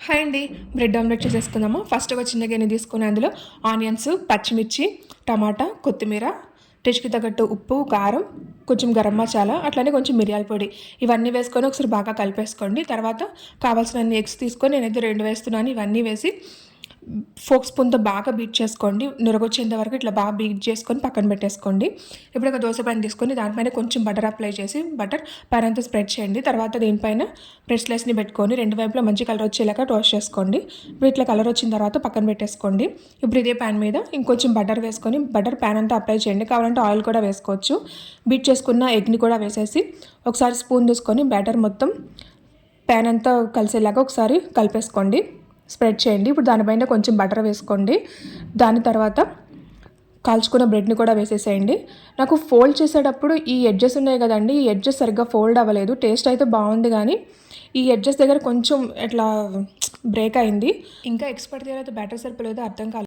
Hi అండి. Bread omelette చేసేసుకుందాము. First ఒక చిన్న గిన్నె తీసుకొని అందులో ఆనియన్స్, పచ్చిమిర్చి, టమాటా, కొత్తిమీర, రుచికి తగ్గట్టు ఉప్పు, కారం, కొంచెం గరం మసాలా, అట్లనే కొంచెం మిరియాల పొడి ఇవన్నీ వేసుకొని ఒకసారి బాగా కలిపేసుకోండి. తర్వాత కావాల్సినన్ని ఎగ్స్ తీసుకొని నేనైతే 2 వేస్తున్నాను. ఇవన్నీ వేసి ఫోక్ స్పూన్తో బాగా బీట్ చేసుకోండి. నురగొచ్చేంత వరకు ఇట్లా బాగా బీట్ చేసుకొని పక్కన పెట్టేసుకోండి. ఇప్పుడు ఒక దోశ ప్యాన్ తీసుకొని దానిపైన కొంచెం బటర్ అప్లై చేసి బటర్ పైన అంతా స్ప్రెడ్ చేయండి. తర్వాత దీనిపైన బ్రెడ్ స్లైస్ని పెట్టుకొని 2 వైపులా మంచి కలర్ వచ్చేలాగా టోస్ట్ చేసుకోండి. ఇప్పుడు ఇట్లా కలర్ వచ్చిన తర్వాత పక్కన పెట్టేసుకోండి. ఇప్పుడు ఇదే ప్యాన్ మీద ఇంకొంచెం బటర్ వేసుకొని బటర్ ప్యాన్ అంతా అప్లై చేయండి. కావాలంటే ఆయిల్ కూడా వేసుకోవచ్చు. బీట్ చేసుకున్న ఎగ్ని కూడా వేసేసి ఒకసారి స్పూన్ తీసుకొని బ్యాటర్ మొత్తం ప్యాన్ అంతా కలిసేలాగా ఒకసారి కలిపేసుకోండి. స్ప్రెడ్ చేయండి. ఇప్పుడు దానిపైన కొంచెం బటర్ వేసుకోండి. దాని తర్వాత కాల్చుకున్న బ్రెడ్ని కూడా వేసేసేయండి. నాకు ఫోల్డ్ చేసేటప్పుడు ఈ ఎడ్జెస్ ఉన్నాయి కదండి, ఈ ఎడ్జెస్ సరిగ్గా ఫోల్డ్ అవ్వలేదు. టేస్ట్ అయితే బాగుంది కానీ ఈ ఎడ్జెస్ దగ్గర కొంచెం ఇట్లా బ్రేక్ అయింది. ఇంకా ఎక్స్పర్ట్ దగ్గర అయితే బ్యాటర్ సరిపోలేదో అర్థం కాలేదు.